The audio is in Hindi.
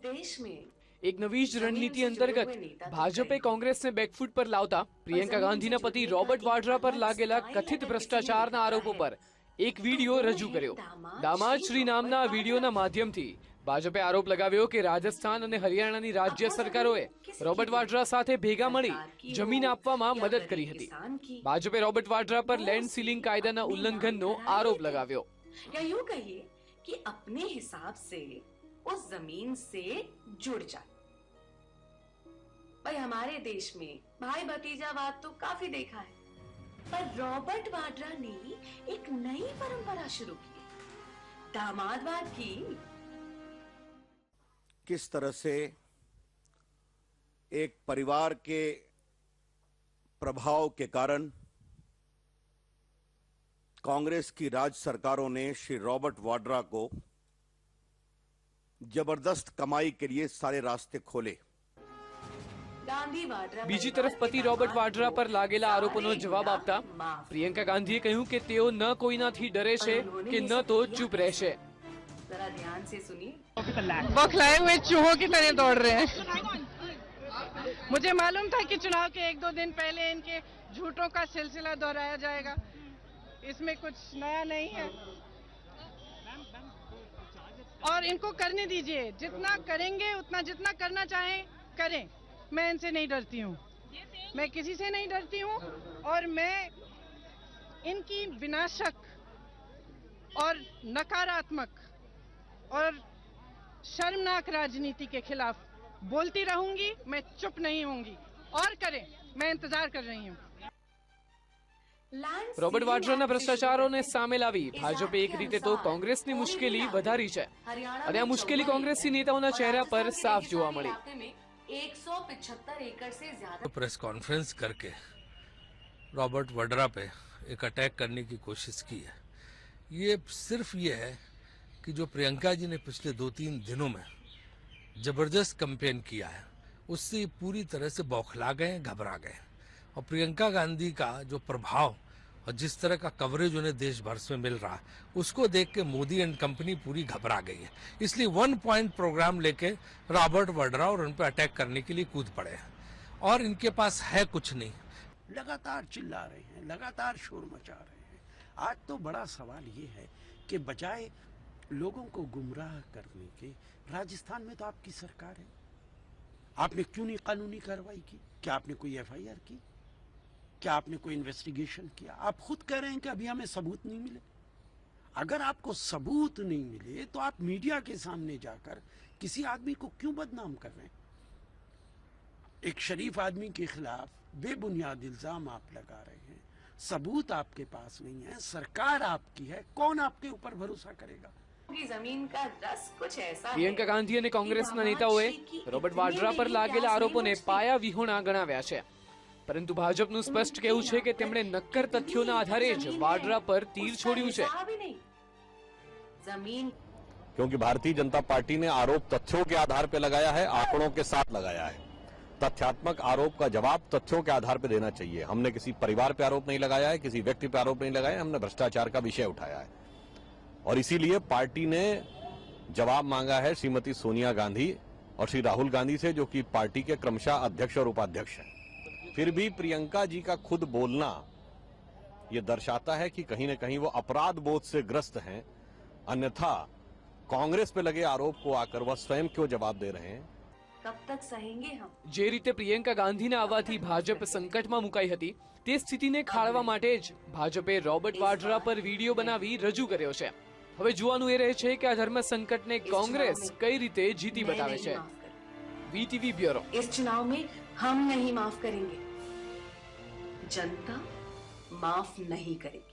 देश में एक नवी ज रणनीति अंतर्गत भाजपे कांग्रेस ने बेकफूट पर लावता प्रियंका गांधीना पति रॉबर्ट वाड्रा पर लागेला कथित भ्रष्टाचाરના आरोपो पर एक वीडियो रजू कर्यो। दामाद श्री नामना वीडियोना माध्यमथी भाजपे आरोप लगाव्यो के राजस्थान और हरियाणानी राज्य सरकारोए रॉबर्ट वाड्रा साथे भेगा मळी जमीन आपवामां मदद करी हती। भाजपे रॉबर्ट वाड्रा पर लैंड सीलिंग कायदाना उल्लंघननो आरोप लगाव्यो। या यूं कहिए कि अपने हिसाब से उस जमीन से जुड़ जाए। भाई हमारे देश में भाई भतीजावाद तो काफी देखा है, पर रॉबर्ट वाड्रा ने एक नई परंपरा शुरू की, दामादवाद की। किस तरह से एक परिवार के प्रभाव के कारण कांग्रेस की राज्य सरकारों ने श्री रॉबर्ट वाड्रा को जबरदस्त कमाई के लिए सारे रास्ते खोले। बीजी तरफ पति रॉबर्ट वाड्रा पर लागेला आरोपोनो जवाब आपता प्रियंका गांधीए કહ્યું કે તેઓ ન કોઈનાથી ડરે છે કે ન તો ચૂપ રહેશે। जरा ध्यान से सुनिए। बौखलाए हुए चूहों की तरह दौड़ रहे हैं। मुझे मालूम था कि चुनाव के 1-2 दिन पहले इनके झूठों का सिलसिला दोहराया जाएगा, इसमें कुछ नया नहीं है और इनको करने दीजिए। जितना करेंगे उतना, जितना करना चाहें करें। मैं इनसे नहीं डरती हूँ, मैं किसी से नहीं डरती हूँ और मैं इनकी विनाशक और नकारात्मक और शर्मनाक राजनीति के खिलाफ बोलती रहूंगी। मैं चुप नहीं होंगी और करें, मैं इंतजार कर रही हूँ। रॉबर्ट वाड्राના ભ્રષ્ટાચારોને સામે લાવી ભાજપે એક રીતે તો કોંગ્રેસની મુશ્કેલી વધારી છે અને આ મુશ્કેલી કોંગ્રેસી નેતાઓના ચહેરા પર સાફ જોવા મળી। 175 एकड़ से ज्यादा प्रेस कॉन्फ्रेंस करके रॉबर्ट वाड्रा पे एक अटैक करने की कोशिश की है। ये सिर्फ ये है कि जो प्रियंका जी ने पिछले 2-3 दिनों में जबरदस्त कैंपेन किया है, उससे पूरी तरह से बौखला गए, घबरा गए। और प्रियंका गांधी का जो प्रभाव और जिस तरह का कवरेज उन्हें देश भर में मिल रहा है, उसको देख के मोदी एंड कंपनी पूरी घबरा गई है। इसलिए 1 पॉइंट प्रोग्राम लेके रॉबर्ट वाड्रा और उन पर अटैक करने के लिए कूद पड़े हैं और इनके पास है कुछ नहीं। लगातार चिल्ला रहे हैं, लगातार शोर मचा रहे हैं। आज तो बड़ा सवाल ये है कि बजाय लोगों को गुमराह करने के, राजस्थान में तो आपकी सरकार है, आपने क्यों नहीं कानूनी कार्रवाई की? क्या आपने कोई FIR की? क्या आपने कोई इन्वेस्टिगेशन किया? आप खुद कह रहे हैं कि अभी हमें सबूत नहीं मिले। अगर आपको सबूत नहीं मिले तो आप मीडिया के सामने जाकर किसी आदमी को क्यों बदनाम कर रहे हैं? एक शरीफ आदमी के खिलाफ बेबुनियाद इल्जाम आप लगा रहे हैं, सबूत आपके पास नहीं है, सरकार आपकी है, कौन आपके ऊपर भरोसा करेगा? जमीन का रस कुछ ऐसा। પ્રિયંકા ગાંધી અને કોંગ્રેસના નેતાઓએ રોબર્ટ વાડ્રા પર लागેલા આરોપોને પાયા વિહોણા ગણાવ્યા છે, પરંતુ ભાજપનું સ્પષ્ટ કહેવું છે કે તેમણે નક્કર તથ્યોના આધારે જ વાડ્રા પર તીર છોડ્યું છે। जमीन क्योंकि भारतीय जनता पार्टी ने आरोप तथ्यों के आधार पर लगाया है, आंकड़ों के साथ लगाया है। तथ्यात्मक आरोप का जवाब तथ्यों के आधार पर देना चाहिए। हमने किसी परिवार पर आरोप नहीं लगाया है, किसी व्यक्ति पर आरोप नहीं लगाया है, हमने भ्रष्टाचार का विषय उठाया है और इसीलिए पार्टी ने जवाब मांगा है श्रीमती सोनिया गांधी और श्री राहुल गांधी से, जो कि पार्टी के क्रमशः अध्यक्ष और उपाध्यक्ष हैं। फिर भी प्रियंका जी का खुद बोलना ये दर्शाता है कि कहीं न कहीं वो अपराध बोध से ग्रस्त हैं, अन्यथा कांग्रेस पे लगे आरोप को आकर वह स्वयं क्यों जवाब दे रहे हैं? कब तक सहेंगे हम? જે રીતે પ્રિયંકા ગાંધીના આવવાથી ભાજપ સંકટમાં મુકાઈ હતી, તે સ્થિતિને ખાળવા માટે જ ભાજપે રોબર્ટ વાડ્રા પર વિડીયો બનાવી રજૂ કર્યો છે। હવે જોવાનું એ રહે છે કે આ ધર્મ સંકટને કોંગ્રેસ કઈ રીતે જીતી બતાવે છે। VTV bureau. इस चुनाव में हम नहीं माफ करेंगे, जनता माफ नहीं करेगी।